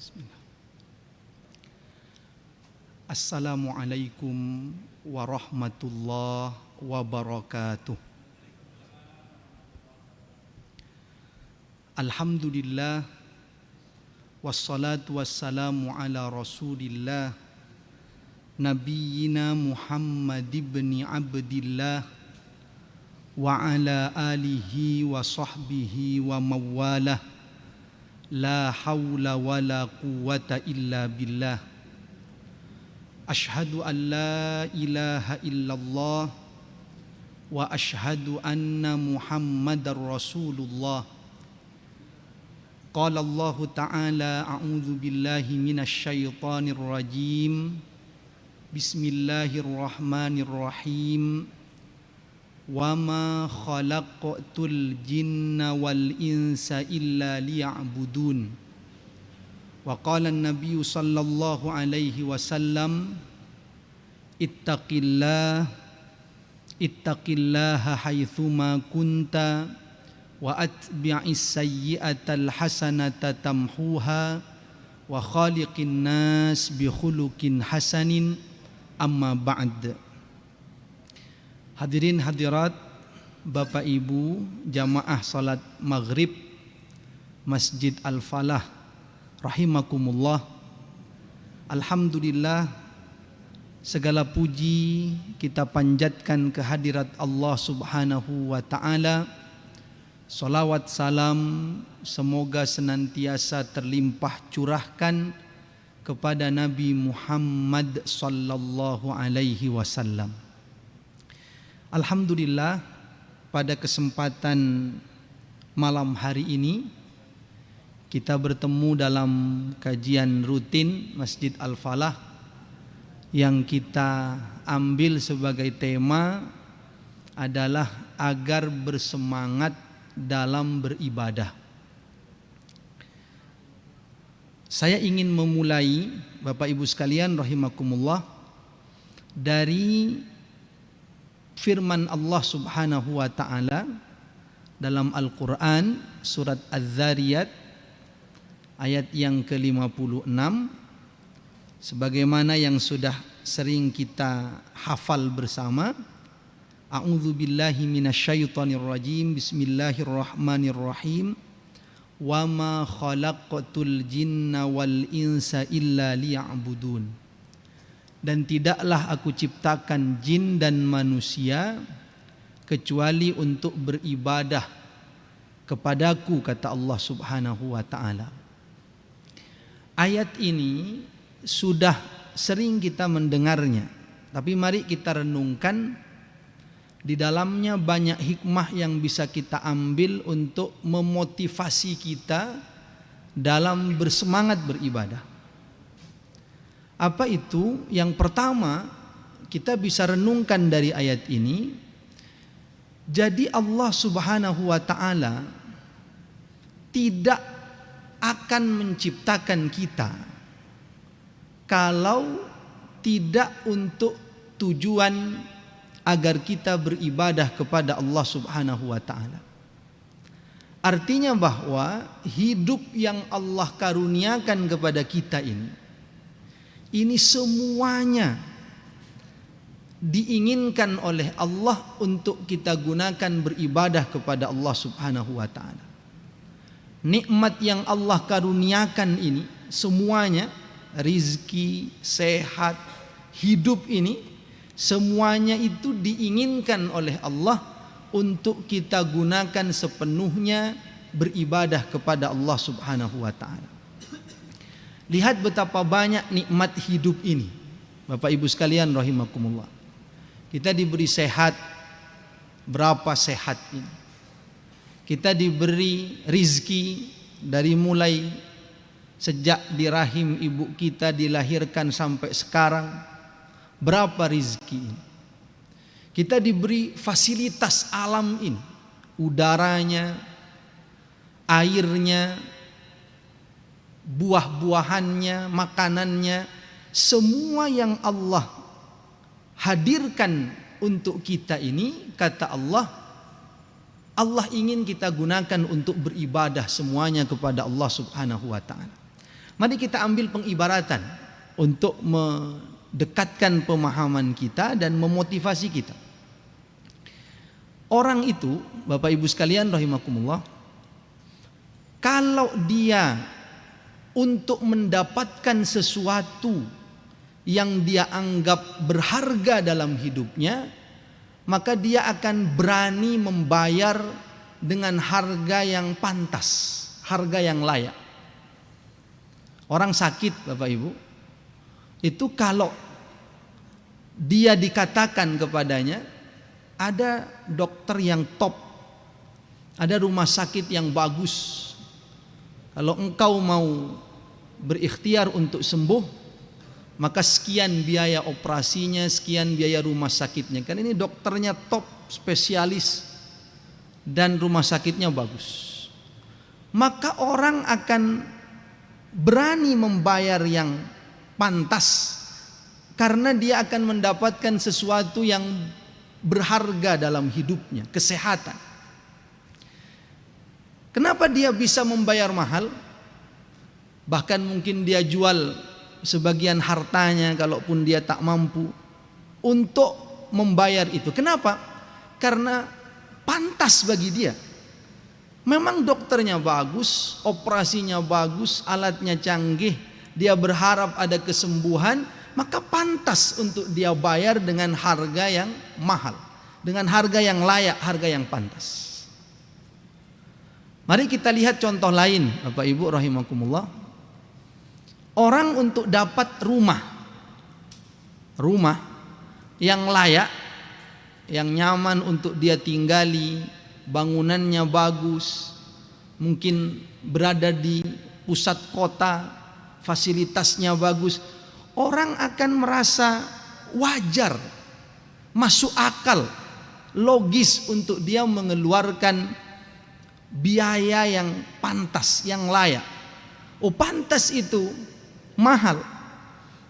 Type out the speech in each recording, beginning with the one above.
Bismillah. Assalamualaikum warahmatullahi wabarakatuh. Alhamdulillah, wassalatu wassalamu ala rasulillah, nabiyyina Muhammad ibn Abdillah, wa ala alihi wa sahbihi wa mawalah, la hawla wa la quwwata illa billah. Ashhadu an la ilaha illallah wa ashhadu anna Muhammadar Rasulullah. Qala Allah Ta'ala, a'udzu billahi minasy syaithanir rajim. Bismillahirrahmanirrahim. Wa ma khalaqtul jinna wal insa illa liya'budun. Wa qala an-nabiy sallallahu alaihi wasallam, ittaqillaha haitsuma kunta wa atbi'is sayyi'atal hasanata tamhuha wa khaliqin nas bi khuluqin hasanin, amma ba'd. Hadirin hadirat, Bapak Ibu jamaah salat maghrib Masjid Al-Falah rahimakumullah. Alhamdulillah, segala puji kita panjatkan kehadirat Allah Subhanahu wa ta'ala. Salawat salam semoga senantiasa terlimpah curahkan kepada Nabi Muhammad sallallahu alaihi wasallam. Alhamdulillah, pada kesempatan malam hari ini kita bertemu dalam kajian rutin Masjid Al-Falah yang kita ambil sebagai tema adalah agar bersemangat dalam beribadah. Saya ingin memulai, Bapak Ibu sekalian rahimakumullah, dari firman Allah Subhanahu wa ta'ala dalam Al-Quran surat Az-Zariyat ayat yang ke-56, sebagaimana yang sudah sering kita hafal bersama. A'udzu billahi minasyaitonir rajim. Bismillahirrahmanirrahim. Wa ma khalaqtul jinna wal insa illa liya'budun. Dan tidaklah aku ciptakan jin dan manusia kecuali untuk beribadah kepadaku, kata Allah Subhanahu wa ta'ala. Ayat ini sudah sering kita mendengarnya, tapi mari kita renungkan. Di dalamnya banyak hikmah yang bisa kita ambil untuk memotivasi kita dalam bersemangat beribadah. Apa itu? Yang pertama, kita bisa renungkan dari ayat ini. Jadi Allah Subhanahu wa ta'ala tidak akan menciptakan kita kalau tidak untuk tujuan agar kita beribadah kepada Allah Subhanahu wa ta'ala. Artinya bahwa hidup yang Allah karuniakan kepada kita ini semuanya diinginkan oleh Allah untuk kita gunakan beribadah kepada Allah Subhanahu wa ta'ala. Nikmat yang Allah karuniakan ini semuanya, rizki, sehat, hidup ini, semuanya itu diinginkan oleh Allah untuk kita gunakan sepenuhnya beribadah kepada Allah Subhanahu wa ta'ala. Lihat betapa banyak nikmat hidup ini, Bapak Ibu sekalian rahimakumullah. Kita diberi sehat, berapa sehat ini. Kita diberi rizki dari mulai sejak di rahim ibu kita dilahirkan sampai sekarang. Berapa rizki ini. Kita diberi fasilitas alam ini, udaranya, airnya, buah-buahannya, makanannya, semua yang Allah hadirkan untuk kita ini, kata Allah, Allah ingin kita gunakan untuk beribadah semuanya kepada Allah Subhanahu wa ta'ala. Mari kita ambil pengibaratan untuk mendekatkan pemahaman kita dan memotivasi kita. Orang itu, Bapak Ibu sekalian rahimakumullah, kalau dia untuk mendapatkan sesuatu yang dia anggap berharga dalam hidupnya, maka dia akan berani membayar dengan harga yang pantas, harga yang layak. Orang sakit, Bapak Ibu, itu kalau dia dikatakan kepadanya ada dokter yang top, ada rumah sakit yang bagus, kalau engkau mau berikhtiar untuk sembuh, maka sekian biaya operasinya, sekian biaya rumah sakitnya. Kan ini dokternya top, spesialis, dan rumah sakitnya bagus. Maka orang akan berani membayar yang pantas karena dia akan mendapatkan sesuatu yang berharga dalam hidupnya, kesehatan. Kenapa dia bisa membayar mahal? Bahkan mungkin dia jual sebagian hartanya kalaupun dia tak mampu untuk membayar itu. Kenapa? Karena pantas bagi dia. Memang dokternya bagus, operasinya bagus, alatnya canggih, dia berharap ada kesembuhan, maka pantas untuk dia bayar dengan harga yang mahal, dengan harga yang layak, harga yang pantas. Mari kita lihat contoh lain, Bapak Ibu rahimakumullah. Orang untuk dapat rumah yang layak, yang nyaman untuk dia tinggali, bangunannya bagus, mungkin berada di pusat kota, fasilitasnya bagus, orang akan merasa wajar, masuk akal, logis untuk dia mengeluarkan biaya yang pantas, yang layak. Oh, pantas itu mahal,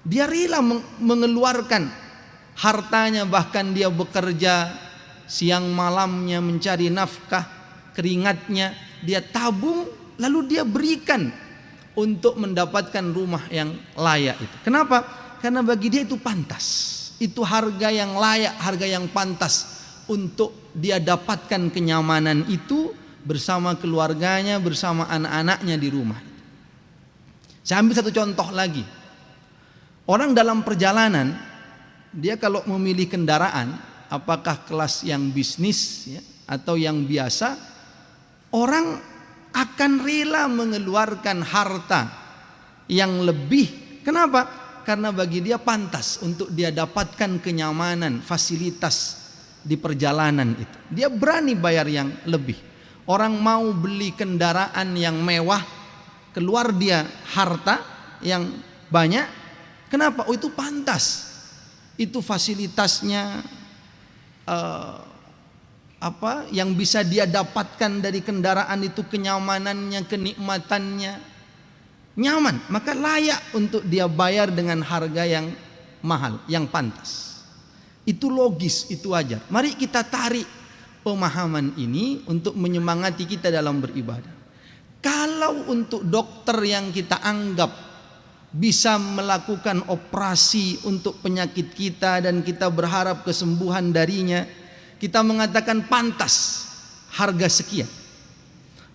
dia rela mengeluarkan hartanya, bahkan dia bekerja siang malamnya mencari nafkah, keringatnya dia tabung, lalu dia berikan untuk mendapatkan rumah yang layak itu. Kenapa? Karena bagi dia itu pantas, itu harga yang layak, harga yang pantas untuk dia dapatkan kenyamanan itu bersama keluarganya, bersama anak-anaknya di rumah. Saya ambil satu contoh lagi. Orang dalam perjalanan, dia kalau memilih kendaraan, apakah kelas yang bisnis ya, atau yang biasa, orang akan rela mengeluarkan harta yang lebih. Kenapa? Karena bagi dia pantas untuk dia dapatkan kenyamanan, fasilitas di perjalanan itu. Dia berani bayar yang lebih. Orang mau beli kendaraan yang mewah, keluar dia harta yang banyak. Kenapa? Oh, itu pantas. Itu fasilitasnya yang bisa dia dapatkan dari kendaraan itu, kenyamanannya, kenikmatannya nyaman, maka layak untuk dia bayar dengan harga yang mahal, yang pantas. Itu logis, itu wajar. Mari kita tarik pemahaman ini untuk menyemangati kita dalam beribadah. Kalau untuk dokter yang kita anggap bisa melakukan operasi untuk penyakit kita dan kita berharap kesembuhan darinya, kita mengatakan pantas harga sekian.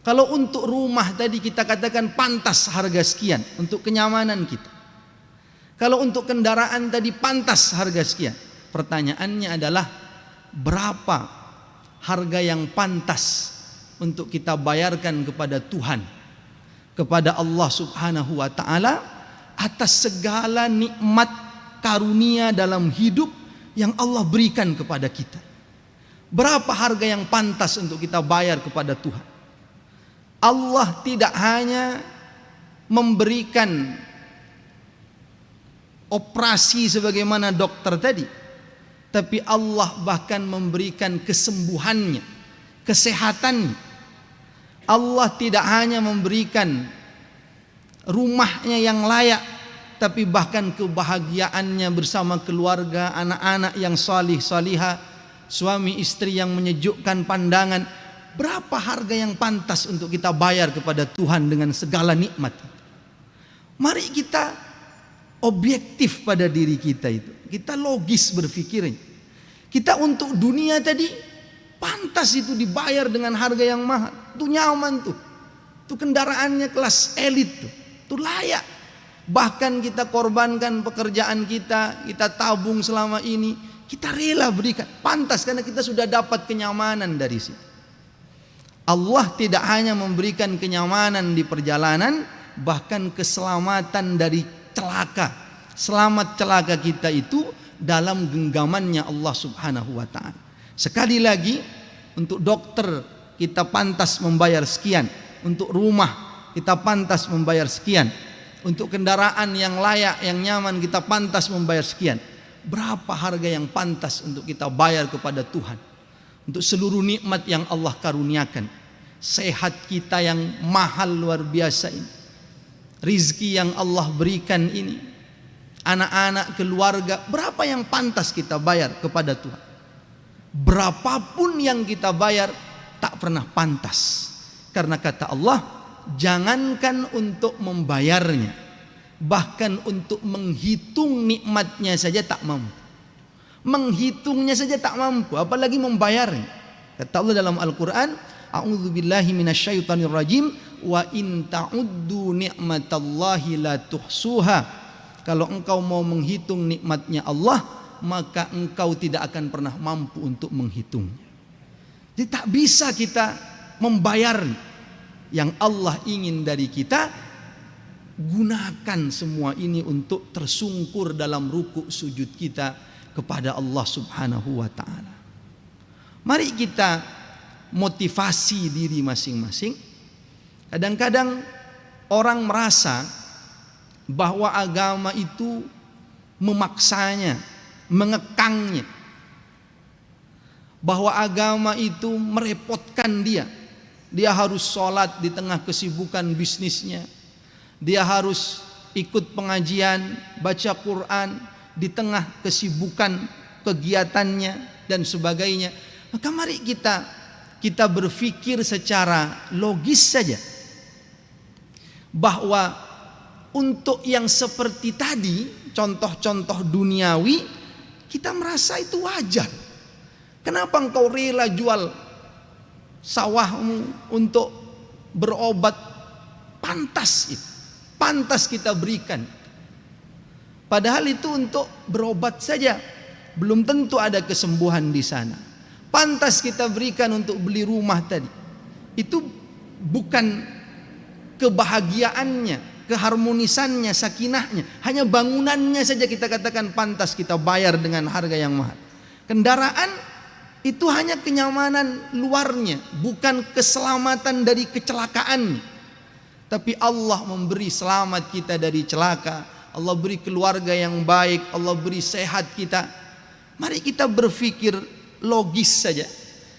Kalau untuk rumah tadi kita katakan pantas harga sekian untuk kenyamanan kita. Kalau untuk kendaraan tadi pantas harga sekian. Pertanyaannya adalah berapa harga yang pantas untuk kita bayarkan kepada Tuhan, kepada Allah Subhanahu wa taala atas segala nikmat karunia dalam hidup yang Allah berikan kepada kita. Berapa harga yang pantas untuk kita bayar kepada Tuhan? Allah tidak hanya memberikan operasi sebagaimana dokter tadi, tapi Allah bahkan memberikan kesembuhannya, kesehatannya. Allah tidak hanya memberikan rumahnya yang layak, tapi bahkan kebahagiaannya bersama keluarga, anak-anak yang salih salihah, suami istri yang menyejukkan pandangan. Berapa harga yang pantas untuk kita bayar kepada Tuhan dengan segala nikmat? Mari kita objektif pada diri kita itu. Kita logis berpikirnya. Kita untuk dunia tadi pantas itu dibayar dengan harga yang mahal. Itu nyaman tuh. Itu kendaraannya kelas elit tuh. Itu layak. Bahkan kita korbankan pekerjaan kita tabung selama ini, kita rela berikan. Pantas karena kita sudah dapat kenyamanan dari situ. Allah tidak hanya memberikan kenyamanan di perjalanan, bahkan keselamatan dari celaka. Selamat celaka kita itu dalam genggamannya Allah Subhanahu wa ta'ala. Sekali lagi, untuk dokter kita pantas membayar sekian, untuk rumah kita pantas membayar sekian, untuk kendaraan yang layak, yang nyaman kita pantas membayar sekian. Berapa harga yang pantas untuk kita bayar kepada Tuhan untuk seluruh nikmat yang Allah karuniakan? Sehat kita yang mahal luar biasa ini, rizki yang Allah berikan ini, anak-anak, keluarga, berapa yang pantas kita bayar kepada Tuhan? Berapapun yang kita bayar tak pernah pantas. Karena kata Allah, jangankan untuk membayarnya, bahkan untuk menghitung nikmatnya saja tak mampu. Menghitungnya saja tak mampu, apalagi membayarnya. Kata Allah dalam Al-Quran, a'udzubillahi minasyaitonirrajim, wa in ta'uddu ni'matallahi la tuhsuha. Kalau engkau mau menghitung nikmatnya Allah, maka engkau tidak akan pernah mampu untuk menghitung. Jadi tak bisa kita membayar. Yang Allah ingin dari kita, gunakan semua ini untuk tersungkur dalam ruku sujud kita kepada Allah Subhanahu wa ta'ala. Mari kita motivasi diri masing-masing. Kadang-kadang orang merasa bahwa agama itu memaksanya, mengekangnya, bahwa agama itu merepotkan dia. Dia harus sholat di tengah kesibukan bisnisnya, dia harus ikut pengajian, baca Quran di tengah kesibukan kegiatannya dan sebagainya. Maka mari kita berpikir secara logis saja, bahwa untuk yang seperti tadi, contoh-contoh duniawi, kita merasa itu wajar. Kenapa engkau rela jual sawahmu untuk berobat? Pantas itu, pantas kita berikan. Padahal itu untuk berobat saja, belum tentu ada kesembuhan di sana. Pantas kita berikan untuk beli rumah tadi. Itu bukan kebahagiaannya, keharmonisannya, sakinahnya, hanya bangunannya saja kita katakan pantas kita bayar dengan harga yang mahal. Kendaraan itu hanya kenyamanan luarnya, bukan keselamatan dari kecelakaan. Tapi Allah memberi selamat kita dari celaka, Allah beri keluarga yang baik, Allah beri sehat kita. Mari kita berpikir logis saja,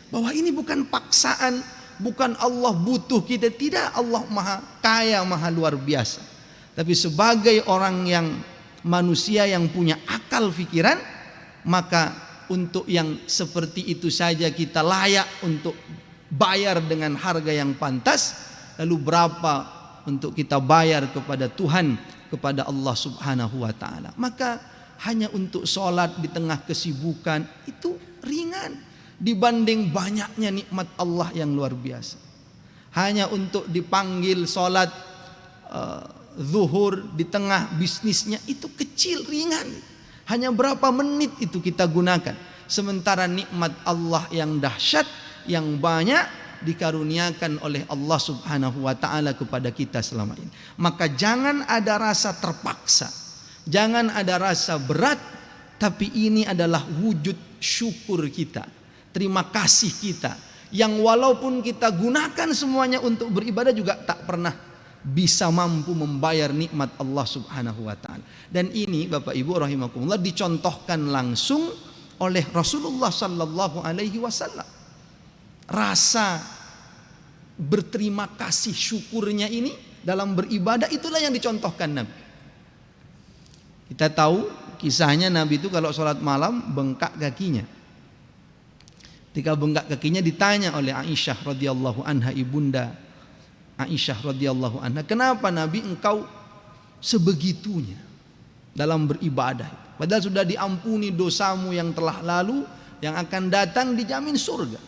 bahwa ini bukan paksaan, bukan Allah butuh kita, tidak. Allah maha kaya, maha luar biasa. Tapi sebagai orang yang manusia yang punya akal pikiran, maka untuk yang seperti itu saja kita layak untuk bayar dengan harga yang pantas. Lalu berapa untuk kita bayar kepada Tuhan, kepada Allah Subhanahu wa ta'ala? Maka hanya untuk sholat di tengah kesibukan itu ringan dibanding banyaknya nikmat Allah yang luar biasa. Hanya untuk dipanggil sholat zuhur di tengah bisnisnya itu kecil, ringan. Hanya berapa menit itu kita gunakan. Sementara nikmat Allah yang dahsyat, yang banyak dikaruniakan oleh Allah Subhanahu wa ta'ala kepada kita selama ini. Maka jangan ada rasa terpaksa, jangan ada rasa berat, tapi ini adalah wujud syukur kita, terima kasih kita, yang walaupun kita gunakan semuanya untuk beribadah juga tak pernah bisa mampu membayar nikmat Allah Subhanahu wa ta'ala. Dan ini Bapak Ibu rahimakumullah dicontohkan langsung oleh Rasulullah sallallahu alaihi wasallam. Rasa berterima kasih syukurnya ini dalam beribadah, itulah yang dicontohkan Nabi. Kita tahu kisahnya Nabi itu kalau sholat malam bengkak kakinya. Ketika bengkak kakinya ditanya oleh Aisyah radhiyallahu anha, ibunda Aisyah radhiyallahu anha, kenapa Nabi engkau sebegitunya dalam beribadah. Padahal sudah diampuni dosamu yang telah lalu, yang akan datang dijamin surga.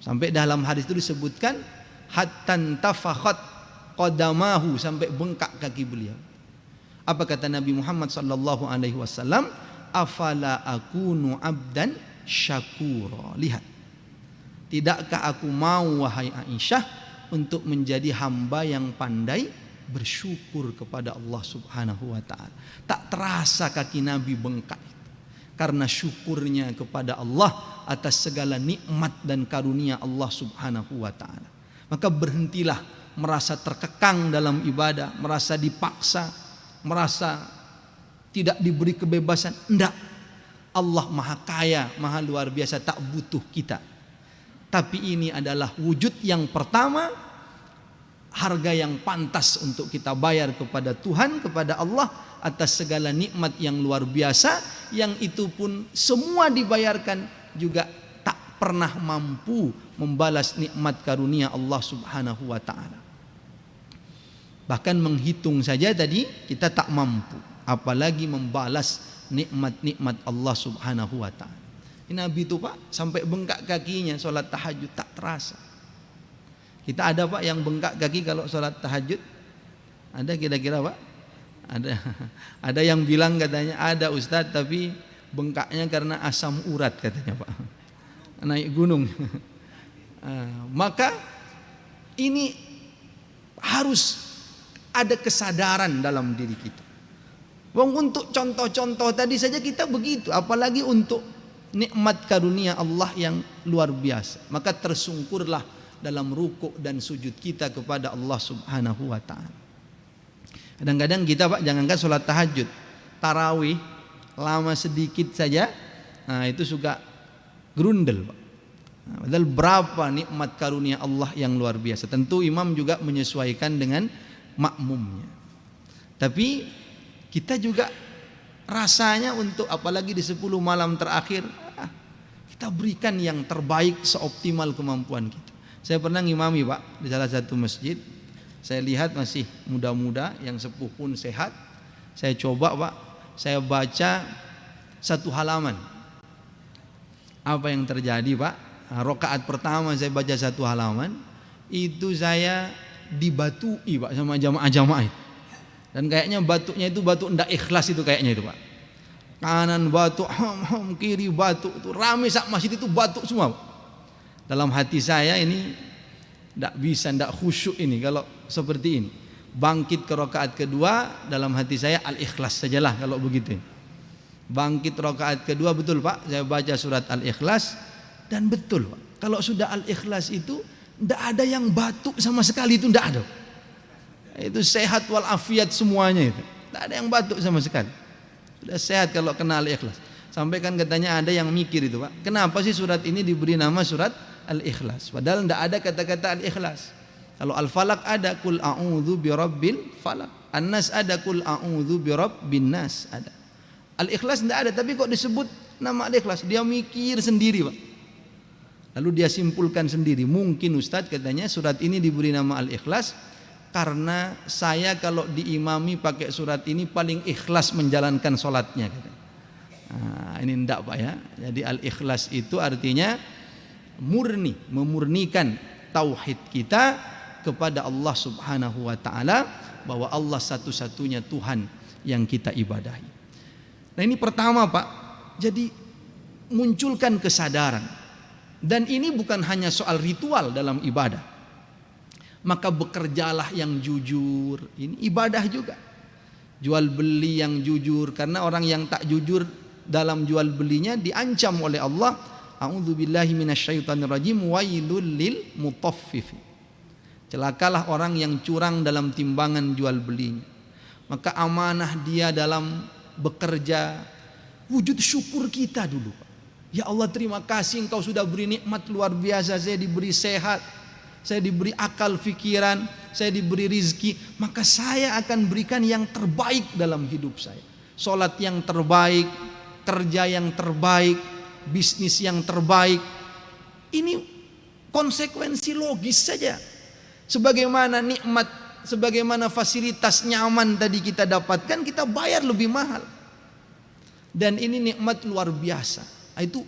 Sampai dalam hadis itu disebutkan hattan tafakhat qadamahu, sampai bengkak kaki beliau. Apa kata Nabi Muhammad sallallahu alaihi wasallam? Afala akunu abdan syakura. Lihat, tidakkah aku mau wahai Aisyah untuk menjadi hamba yang pandai bersyukur kepada Allah Subhanahu wa taala. Tak terasa kaki Nabi bengkak karena syukurnya kepada Allah atas segala nikmat dan karunia Allah Subhanahu wa taala. Maka berhentilah merasa terkekang dalam ibadah, merasa dipaksa, merasa tidak diberi kebebasan. Enggak. Allah maha kaya, maha luar biasa, tak butuh kita. Tapi ini adalah wujud yang pertama, harga yang pantas untuk kita bayar kepada Tuhan, kepada Allah atas segala nikmat yang luar biasa, yang itu pun semua dibayarkan juga tak pernah mampu membalas nikmat karunia Allah Subhanahu wa taala. Bahkan menghitung saja tadi kita tak mampu, apalagi membalas nikmat-nikmat Allah Subhanahu wa taala. Nabi itu Pak sampai bengkak kakinya sholat tahajud tak terasa. Kita ada Pak yang bengkak kaki kalau sholat tahajud? Ada kira-kira Pak? Ada yang bilang katanya ada Ustadz, tapi bengkaknya karena asam urat katanya Pak, naik gunung. Maka ini harus ada kesadaran dalam diri kita. Untuk contoh-contoh tadi saja kita begitu, apalagi untuk nikmat karunia Allah yang luar biasa. Maka tersungkurlah dalam rukuk dan sujud kita kepada Allah Subhanahu wa taala. Kadang-kadang kita Pak, jangankan sholat tahajud, tarawih lama sedikit saja, nah itu suka gerundel Pak. Padahal berapa nikmat karunia Allah yang luar biasa. Tentu imam juga menyesuaikan dengan makmumnya. Tapi kita juga rasanya untuk apalagi di 10 malam terakhir, kita berikan yang terbaik seoptimal kemampuan kita. Saya pernah ngimami Pak di salah satu masjid. Saya lihat masih muda-muda, yang sepuh pun sehat. Saya coba Pak, saya baca 1 halaman. Apa yang terjadi Pak? Rakaat pertama saya baca 1 halaman, itu saya dibatui Pak sama jamaah-jamaah itu. Dan kayaknya batuknya itu batuk ndak ikhlas itu kayaknya itu Pak. Kanan batuk, kiri batuk, itu rame sak masjid itu batuk semua Pak. Dalam hati saya ini ndak khusyuk ini kalau seperti ini. Bangkit ke rakaat kedua, dalam hati saya al-ikhlas sajalah kalau begitu. Bangkit rakaat kedua, betul Pak, saya baca surat al-ikhlas, dan betul Pak, kalau sudah al-ikhlas itu ndak ada yang batuk sama sekali, itu ndak ada. Itu sehat walafiat semuanya itu. Tidak ada yang batuk sama sekali. Sudah sehat kalau kena al-ikhlas. Sampai kan katanya ada yang mikir itu Pak, kenapa sih surat ini diberi nama surat al-ikhlas? Padahal tidak ada kata-kata al-ikhlas. Kalau al-falaq ada kul a'udzu birabbil falaq. An-nas ada kul a'udzu birabbin nas ada. Al-ikhlas tidak ada, tapi kok disebut nama al-ikhlas? Dia mikir sendiri Pak. Lalu dia simpulkan sendiri. Mungkin Ustadz katanya surat ini diberi nama al-ikhlas karena saya kalau diimami pakai surat ini paling ikhlas menjalankan sholatnya. Nah, ini enggak Pak ya. Jadi al-ikhlas itu artinya murni, memurnikan tauhid kita kepada Allah Subhanahu wa taala, bahwa Allah satu-satunya Tuhan yang kita ibadahi. Nah ini pertama Pak. Jadi munculkan kesadaran. Dan ini bukan hanya soal ritual dalam ibadah. Maka bekerjalah yang jujur. Ini ibadah juga. Jual beli yang jujur, karena orang yang tak jujur dalam jual belinya diancam oleh Allah, a'udzubillahi minasyaitonirrajim, wailul lil mutaffifin. Celakalah orang yang curang dalam timbangan jual belinya. Maka amanah dia dalam bekerja, wujud syukur kita dulu. Ya Allah, terima kasih Engkau sudah beri nikmat luar biasa, saya diberi sehat, saya diberi akal fikiran, saya diberi rizki, maka saya akan berikan yang terbaik dalam hidup saya. Sholat yang terbaik, kerja yang terbaik, bisnis yang terbaik. Ini konsekuensi logis saja. Sebagaimana nikmat sebagaimana fasilitas nyaman tadi kita dapatkan, kita bayar lebih mahal. Dan ini nikmat luar biasa. Itu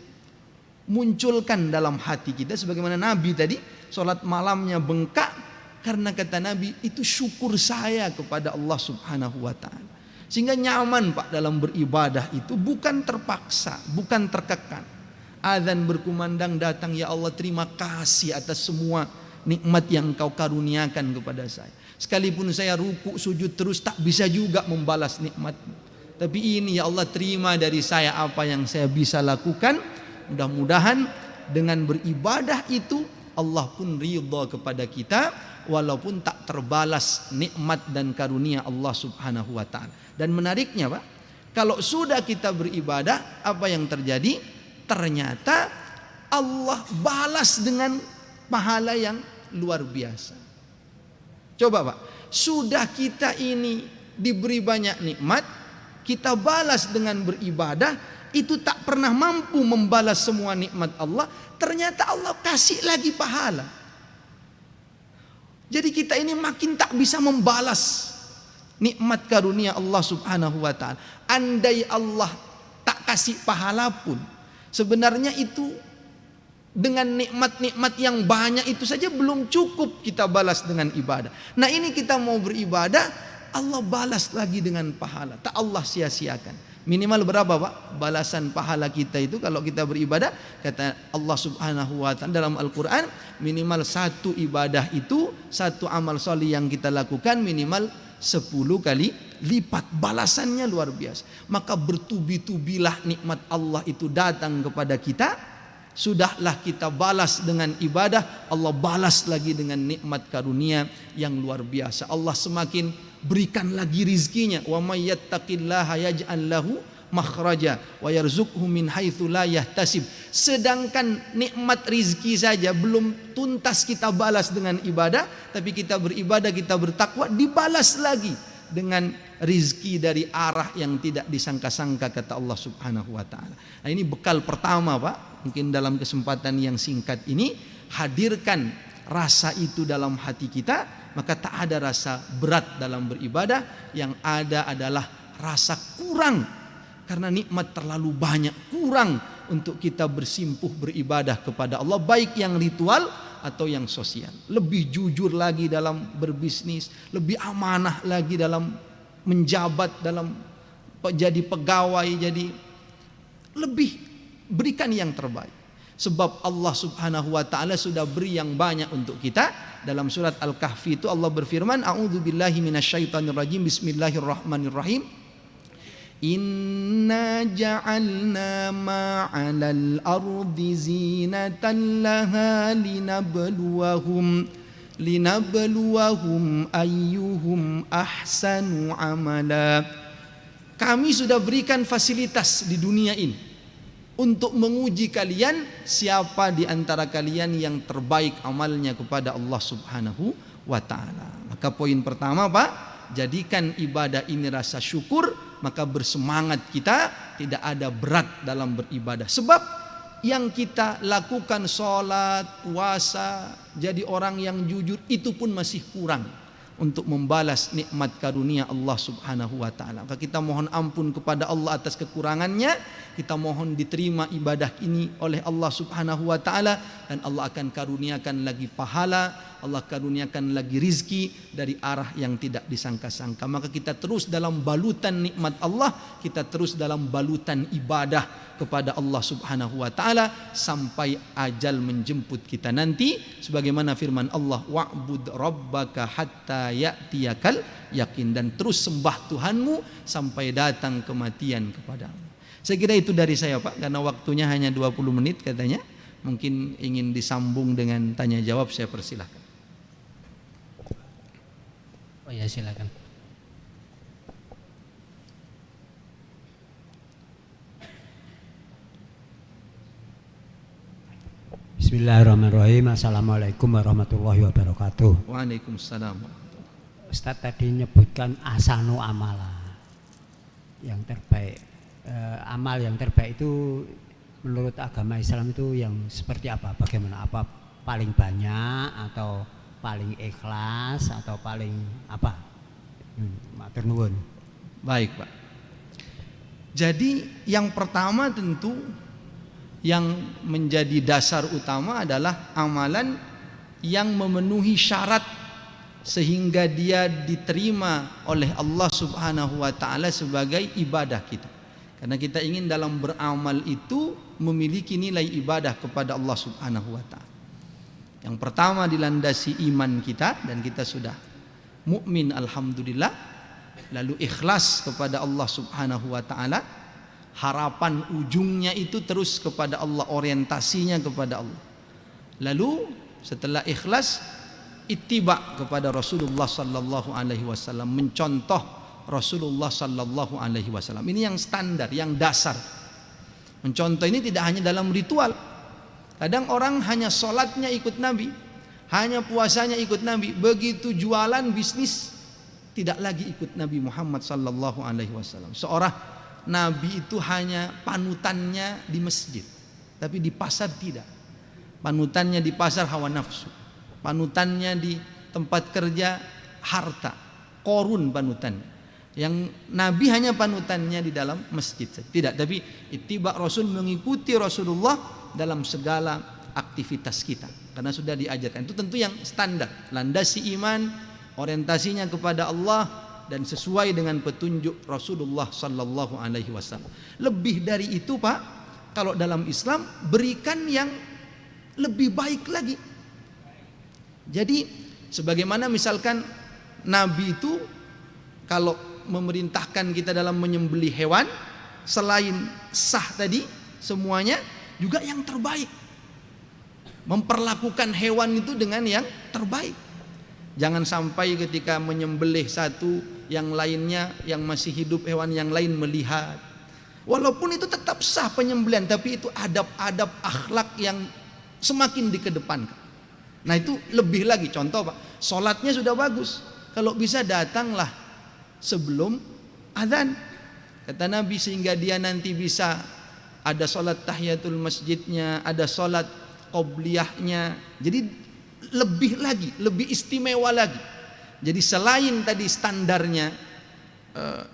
munculkan dalam hati kita, sebagaimana Nabi tadi sholat malamnya bengkak karena kata Nabi itu syukur saya kepada Allah Subhanahu wa taala. Sehingga nyaman Pak dalam beribadah itu, bukan terpaksa, bukan terkekang. Azan berkumandang datang, ya Allah terima kasih atas semua nikmat yang Engkau karuniakan kepada saya. Sekalipun saya ruku sujud terus tak bisa juga membalas nikmat-Mu. Tapi ini ya Allah terima dari saya apa yang saya bisa lakukan. Mudah-mudahan dengan beribadah itu Allah pun ridha kepada kita, walaupun tak terbalas nikmat dan karunia Allah Subhanahu wa taala. Dan menariknya Pak, kalau sudah kita beribadah, apa yang terjadi? Ternyata Allah balas dengan pahala yang luar biasa. Coba Pak, sudah kita ini diberi banyak nikmat, kita balas dengan beribadah, itu tak pernah mampu membalas semua nikmat Allah, ternyata Allah kasih lagi pahala. Jadi kita ini makin tak bisa membalas nikmat karunia Allah Subhanahu wa taala. Andai Allah tak kasih pahala pun, sebenarnya itu dengan nikmat-nikmat yang banyak itu saja belum cukup kita balas dengan ibadah. Nah ini kita mau beribadah, Allah balas lagi dengan pahala. Tak Allah sia-siakan. Minimal berapa Pak balasan pahala kita itu kalau kita beribadah? Kata Allah Subhanahu wa taala dalam Al-Qur'an, minimal satu ibadah itu, satu amal soleh yang kita lakukan minimal 10 kali lipat, balasannya luar biasa. Maka bertubi-tubilah nikmat Allah itu datang kepada kita. Sudahlah kita balas dengan ibadah, Allah balas lagi dengan nikmat karunia yang luar biasa. Allah semakin berikan lagi rizkinya. Wa may yattaqillaha yaj'al lahu makhraja wa yarzuqhu min haitsu la yahtasib. Sedangkan nikmat rizki saja belum tuntas kita balas dengan ibadah, tapi kita beribadah, kita bertakwa, dibalas lagi dengan rizki dari arah yang tidak disangka-sangka, kata Allah Subhanahu wa taala. Nah, ini bekal pertama Pak. Mungkin dalam kesempatan yang singkat ini, hadirkan rasa itu dalam hati kita, maka tak ada rasa berat dalam beribadah. Yang ada adalah rasa kurang, karena nikmat terlalu banyak, kurang untuk kita bersimpuh beribadah kepada Allah, baik yang ritual atau yang sosial. Lebih jujur lagi dalam berbisnis, lebih amanah lagi dalam menjabat, dalam jadi pegawai, jadi lebih berikan yang terbaik. Sebab Allah Subhanahu wa taala sudah beri yang banyak untuk kita. Dalam surat Al-Kahfi itu Allah berfirman, a'udzubillahi minasyaitonirrajim, bismillahirrahmanirrahim. Inna ja'alna ma'alal ardi zinatan laha linabluwahum ayyuhum ahsanu amala. Kami sudah berikan fasilitas di dunia ini untuk menguji kalian, siapa di antara kalian yang terbaik amalnya kepada Allah Subhanahu wa taala. Maka poin pertama Pak, jadikan ibadah ini rasa syukur, maka bersemangat kita, tidak ada berat dalam beribadah. Sebab yang kita lakukan sholat, puasa, jadi orang yang jujur, itu pun masih kurang untuk membalas nikmat karunia Allah Subhanahu wa taala. Maka kita mohon ampun kepada Allah atas kekurangannya, kita mohon diterima ibadah ini oleh Allah Subhanahu wa taala, dan Allah akan karuniakan lagi pahala, Allah karuniakan lagi rizki dari arah yang tidak disangka-sangka. Maka kita terus dalam balutan nikmat Allah, kita terus dalam balutan ibadah kepada Allah Subhanahu wa taala sampai ajal menjemput kita nanti, sebagaimana firman Allah, wa'bud rabbaka hatta ya'tiyakal yakin, dan terus sembah Tuhanmu sampai datang kematian kepadamu. Saya kira itu dari saya Pak, karena waktunya hanya 20 menit katanya. Mungkin ingin disambung dengan tanya jawab, saya persilahkan. Oh ya, silakan. Bismillahirrahmanirrahim. Assalamualaikum warahmatullahi wabarakatuh. Waalaikumsalam. Ustaz tadi menyebutkan asanu amala, yang terbaik. Amal yang terbaik itu menurut agama Islam itu yang seperti apa? Bagaimana? Apa paling banyak atau paling ikhlas atau paling apa? Matur nuwun. Baik, Pak. Jadi yang pertama tentu yang menjadi dasar utama adalah amalan yang memenuhi syarat sehingga dia diterima oleh Allah Subhanahu wa taala sebagai ibadah kita. Karena kita ingin dalam beramal itu memiliki nilai ibadah kepada Allah Subhanahu wa taala. Yang pertama dilandasi iman kita dan kita sudah mukmin alhamdulillah, lalu ikhlas kepada Allah Subhanahu wa taala, harapan ujungnya itu terus kepada Allah, orientasinya kepada Allah. Lalu setelah ikhlas, ittiba kepada Rasulullah sallallahu alaihi wasallam, mencontoh Rasulullah sallallahu alaihi wasallam. Ini yang standar, yang dasar. Mencontoh ini tidak hanya dalam ritual. Kadang orang hanya sholatnya ikut Nabi, hanya puasanya ikut Nabi, begitu jualan bisnis tidak lagi ikut Nabi Muhammad sallallahu alaihi wasallam. Seorang Nabi itu hanya panutannya di masjid, tapi di pasar tidak. Panutannya di pasar hawa nafsu, panutannya di tempat kerja harta, korun panutannya. Yang Nabi hanya panutannya di dalam masjid saja. Tidak, tapi ittiba Rasul, mengikuti Rasulullah dalam segala aktivitas kita. Karena sudah diajarkan. Itu tentu yang standar. Landasi iman, orientasinya kepada Allah dan sesuai dengan petunjuk Rasulullah sallallahu alaihi wasallam. Lebih dari itu, Pak, kalau dalam Islam berikan yang lebih baik lagi. Jadi sebagaimana misalkan Nabi itu kalau memerintahkan kita dalam menyembelih hewan, selain sah tadi semuanya juga yang terbaik. Memperlakukan hewan itu dengan yang terbaik. Jangan sampai ketika menyembelih satu, yang lainnya yang masih hidup hewan yang lain melihat. Walaupun itu tetap sah penyembelihan, tapi itu adab-adab akhlak yang semakin dikedepankan. Nah itu lebih lagi. Contoh, Pak, sholatnya sudah bagus, kalau bisa datanglah sebelum azan, kata Nabi, sehingga dia nanti bisa ada sholat tahiyatul masjidnya, ada sholat qobliyahnya. Jadi lebih lagi, lebih istimewa lagi. Jadi selain tadi standarnya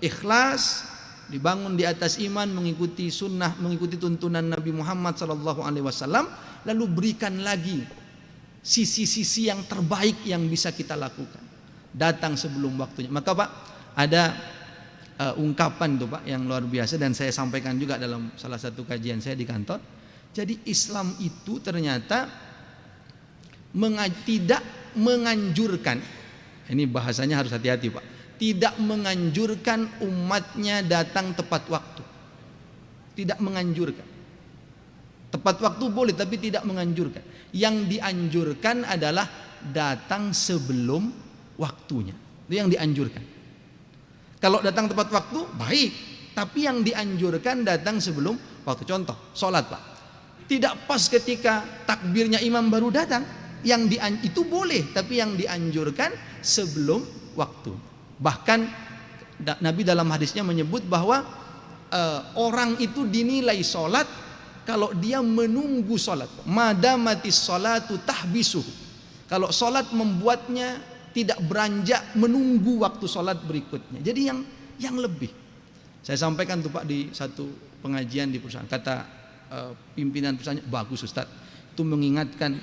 ikhlas, dibangun di atas iman, mengikuti sunnah, mengikuti tuntunan Nabi Muhammad SAW, lalu berikan lagi sisi-sisi yang terbaik yang bisa kita lakukan, datang sebelum waktunya. Maka Pak, ada ungkapan tuh Pak yang luar biasa, dan saya sampaikan juga dalam salah satu kajian saya di kantor. Jadi Islam itu ternyata tidak menganjurkan, ini bahasanya harus hati-hati Pak, tidak menganjurkan umatnya datang tepat waktu. Tidak menganjurkan. Tepat waktu boleh, tapi tidak menganjurkan. Yang dianjurkan adalah datang sebelum waktunya. Itu yang dianjurkan. Kalau datang tepat waktu baik, tapi yang dianjurkan datang sebelum waktu. Contoh, sholat Pak, tidak pas ketika takbirnya imam baru datang. Itu boleh, tapi yang dianjurkan sebelum waktu. Bahkan Nabi dalam hadisnya menyebut bahwa orang itu dinilai sholat kalau dia menunggu sholat. Madamatis sholatu tahbisuh. Kalau sholat membuatnya tidak beranjak menunggu waktu sholat berikutnya. Jadi yang lebih. Saya sampaikan tuh Pak di satu pengajian di perusahaan. Kata pimpinan perusahaannya, bagus Ustaz, itu mengingatkan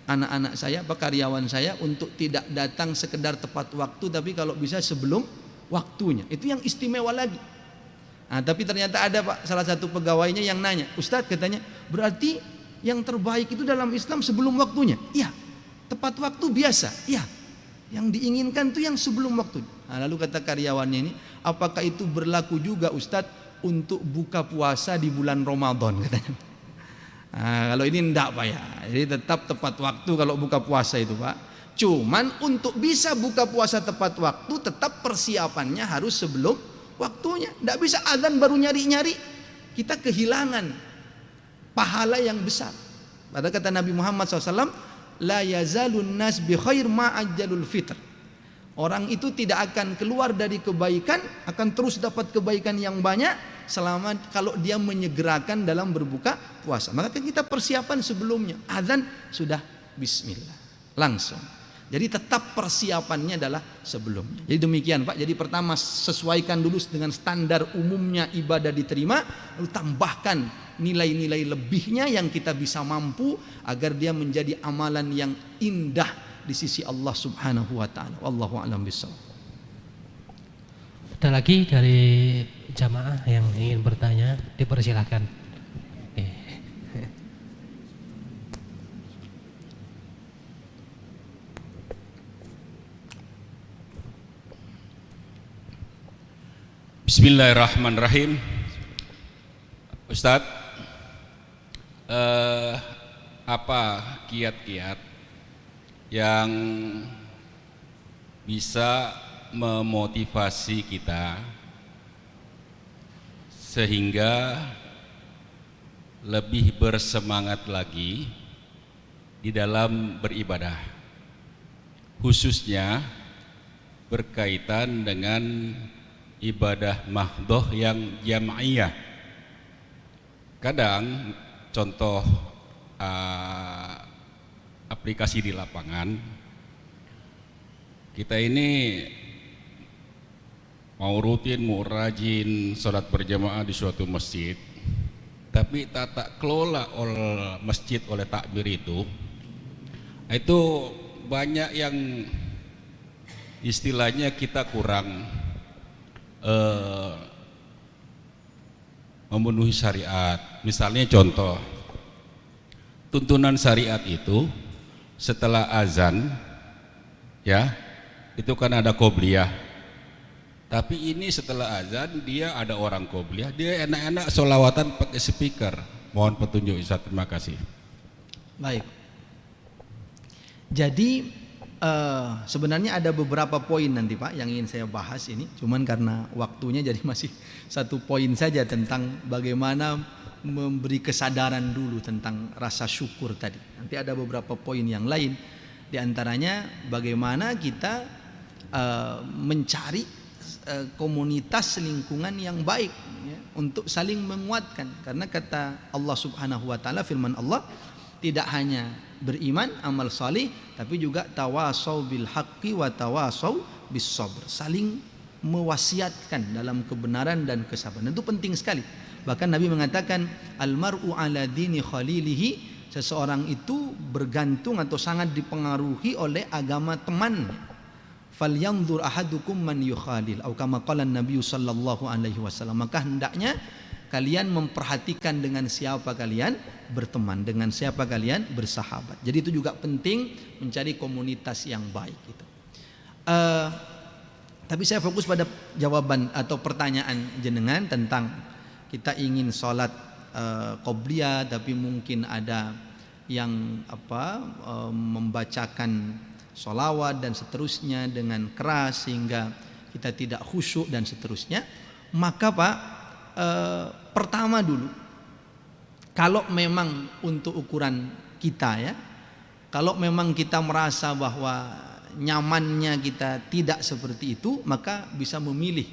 anak-anak saya, karyawan saya, untuk tidak datang sekedar tepat waktu, tapi kalau bisa sebelum waktunya. Itu yang istimewa lagi. Nah, tapi ternyata ada Pak, salah satu pegawainya yang nanya, Ustadz, katanya, berarti yang terbaik itu dalam Islam sebelum waktunya? Iya. Tepat waktu biasa? Iya. Yang diinginkan itu yang sebelum waktu. Nah, lalu kata karyawannya ini, apakah itu berlaku juga Ustadz untuk buka puasa di bulan Ramadan, katanya. Nah, kalau ini enggak Pak ya. Jadi tetap tepat waktu kalau buka puasa itu Pak. Cuman untuk bisa buka puasa tepat waktu, tetap persiapannya harus sebelum waktunya. Enggak bisa azan baru nyari-nyari. Kita kehilangan pahala yang besar. Pada kata Nabi Muhammad SAW, la yazalun nas bi khair ma'ajjalul fitr. Orang itu tidak akan keluar dari kebaikan, akan terus dapat kebaikan yang banyak selama kalau dia menyegerakan dalam berbuka puasa. Maka kita persiapan sebelumnya. Azan sudah bismillah, langsung. Jadi tetap persiapannya adalah sebelumnya. Jadi demikian Pak. Jadi pertama sesuaikan dulu dengan standar umumnya ibadah diterima, lalu tambahkan nilai-nilai lebihnya yang kita bisa mampu agar dia menjadi amalan yang indah di sisi Allah Subhanahu wa taala. Wallahu a'lam bishawab. Ada lagi dari jamaah yang ingin bertanya, dipersilakan. Bismillahirrahmanirrahim. Ustadz, apa kiat-kiat yang bisa memotivasi kita sehingga lebih bersemangat lagi di dalam beribadah, khususnya berkaitan dengan ibadah mahdhoh yang jamaiyah. Kadang contoh aplikasi di lapangan, kita ini mau rutin, mau rajin sholat berjamaah di suatu masjid, tapi tata kelola oleh masjid oleh takmir itu banyak yang istilahnya kita kurang memenuhi syariat. Misalnya contoh, tuntunan syariat itu setelah azan ya, itu kan ada qobliyah. Tapi ini setelah azan dia ada orang qobliyah, dia enak-enak sholawatan pakai speaker. Mohon petunjuk Ustaz, terima kasih. Baik. Jadi sebenarnya ada beberapa poin nanti Pak yang ingin saya bahas ini, cuman karena waktunya jadi masih satu poin saja tentang bagaimana memberi kesadaran dulu tentang rasa syukur tadi. Nanti ada beberapa poin yang lain, diantaranya bagaimana kita mencari komunitas lingkungan yang baik ya, untuk saling menguatkan. Karena kata Allah Subhanahu wa taala, firman Allah, tidak hanya beriman, amal salih, tapi juga tawasau bil haqqi wa tawasau bis sabr, saling mewasiatkan dalam kebenaran dan kesabaran. Itu penting sekali. Bahkan Nabi mengatakan almar'u ala dini khalilihi, seseorang itu bergantung atau sangat dipengaruhi oleh agama teman. Falyanzur ahadukum man yukhalil, atau kama qala Nabi sallallahu alaihi wasallam. Maka hendaknya kalian memperhatikan dengan siapa kalian berteman, dengan siapa kalian bersahabat. Jadi itu juga penting, mencari komunitas yang baik itu. Tapi saya fokus pada jawaban atau pertanyaan jenengan tentang kita ingin sholat qobliyah, tapi mungkin ada yang membacakan sholawat dan seterusnya dengan keras sehingga kita tidak khusyuk dan seterusnya. Maka Pak, pertama dulu, kalau memang untuk ukuran kita ya, kalau memang kita merasa bahwa nyamannya kita tidak seperti itu, maka bisa memilih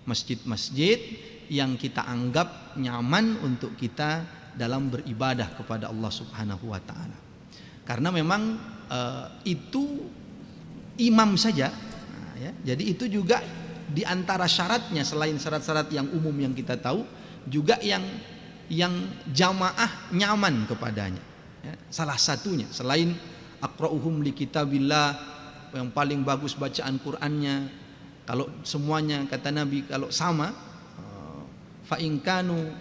masjid-masjid yang kita anggap nyaman untuk kita dalam beribadah kepada Allah Subhanahu wa taala. Karena memang itu imam saja. Nah, ya, jadi itu juga di antara syaratnya, selain syarat-syarat yang umum yang kita tahu, juga yang jamaah nyaman kepadanya ya, salah satunya selain aqra'uhum li kitabillah, yang paling bagus bacaan Qur'annya. Kalau semuanya kata Nabi kalau sama, fa in kanu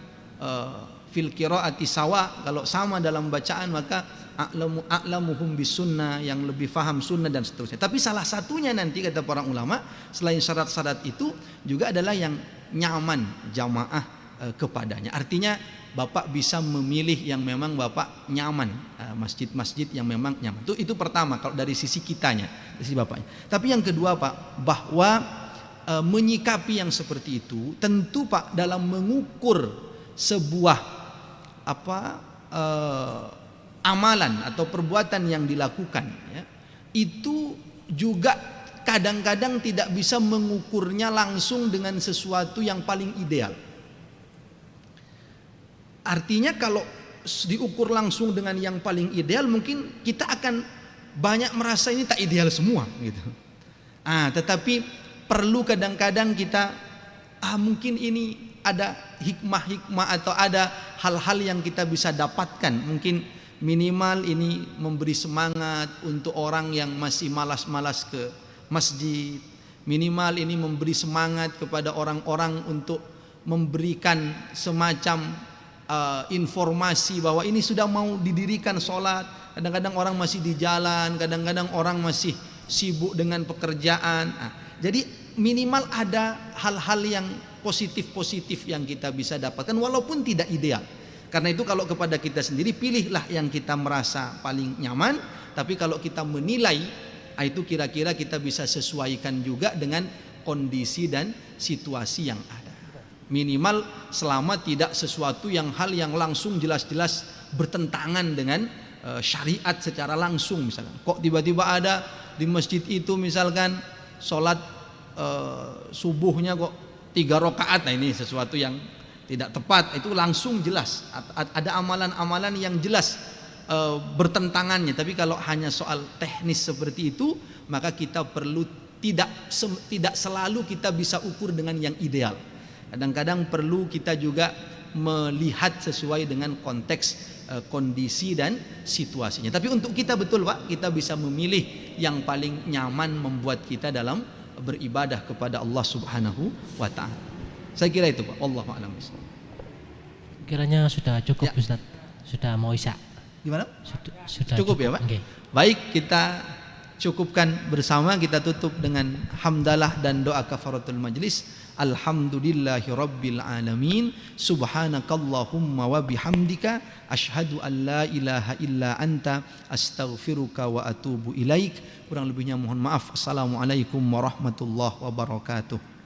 fil qiraati sawa, kalau sama dalam bacaan maka a'lamuhum bis sunnah, yang lebih faham sunnah dan seterusnya. Tapi salah satunya nanti kata para ulama, selain syarat-syarat itu juga adalah yang nyaman jamaah kepadanya. Artinya Bapak bisa memilih yang memang Bapak nyaman, masjid-masjid yang memang nyaman. Itu pertama kalau dari sisi kitanya, dari sisi Bapaknya. Tapi yang kedua Pak, bahwa menyikapi yang seperti itu tentu Pak dalam mengukur sebuah amalan atau perbuatan yang dilakukan ya, itu juga kadang-kadang tidak bisa mengukurnya langsung dengan sesuatu yang paling ideal. Artinya kalau diukur langsung dengan yang paling ideal, mungkin kita akan banyak merasa ini tak ideal semua gitu. Tetapi perlu kadang-kadang kita mungkin ini ada hikmah-hikmah atau ada hal-hal yang kita bisa dapatkan. Mungkin minimal ini memberi semangat untuk orang yang masih malas-malas ke masjid. Minimal ini memberi semangat kepada orang-orang untuk memberikan semacam informasi bahwa ini sudah mau didirikan sholat. Kadang-kadang orang masih di jalan, kadang-kadang orang masih sibuk dengan pekerjaan. Jadi minimal ada hal-hal yang positif-positif yang kita bisa dapatkan walaupun tidak ideal. Karena itu kalau kepada kita sendiri, pilihlah yang kita merasa paling nyaman. Tapi kalau kita menilai, itu kira-kira kita bisa sesuaikan juga dengan kondisi dan situasi yang ada. Minimal selama tidak sesuatu yang hal yang langsung jelas-jelas bertentangan dengan syariat secara langsung. Misalkan kok tiba-tiba ada di masjid itu misalkan sholat subuhnya kok 3 rakaat, nah ini sesuatu yang tidak tepat, itu langsung jelas ada amalan-amalan yang jelas bertentangannya. Tapi kalau hanya soal teknis seperti itu, maka kita perlu tidak selalu kita bisa ukur dengan yang ideal. Kadang-kadang perlu kita juga melihat sesuai dengan konteks kondisi dan situasinya. Tapi untuk kita betul Pak, kita bisa memilih yang paling nyaman membuat kita dalam beribadah kepada Allah Subhanahu wa taala. Saya kira itu Pak. Wallahu a'lam bishawab. Kiranya sudah cukup Ya. Ustaz. Sudah mau isya. Gimana? Sudah Cukup ya Pak? Oke. Baik, kita cukupkan bersama, kita tutup dengan hamdalah dan doa kafaratul majlis. Alhamdulillahi rabbil alamin. Subhanakallahumma wa bihamdika asyhadu an la ilaha illa anta astaghfiruka wa atubu ilaik. Kurang lebihnya mohon maaf. Assalamualaikum warahmatullahi wabarakatuh.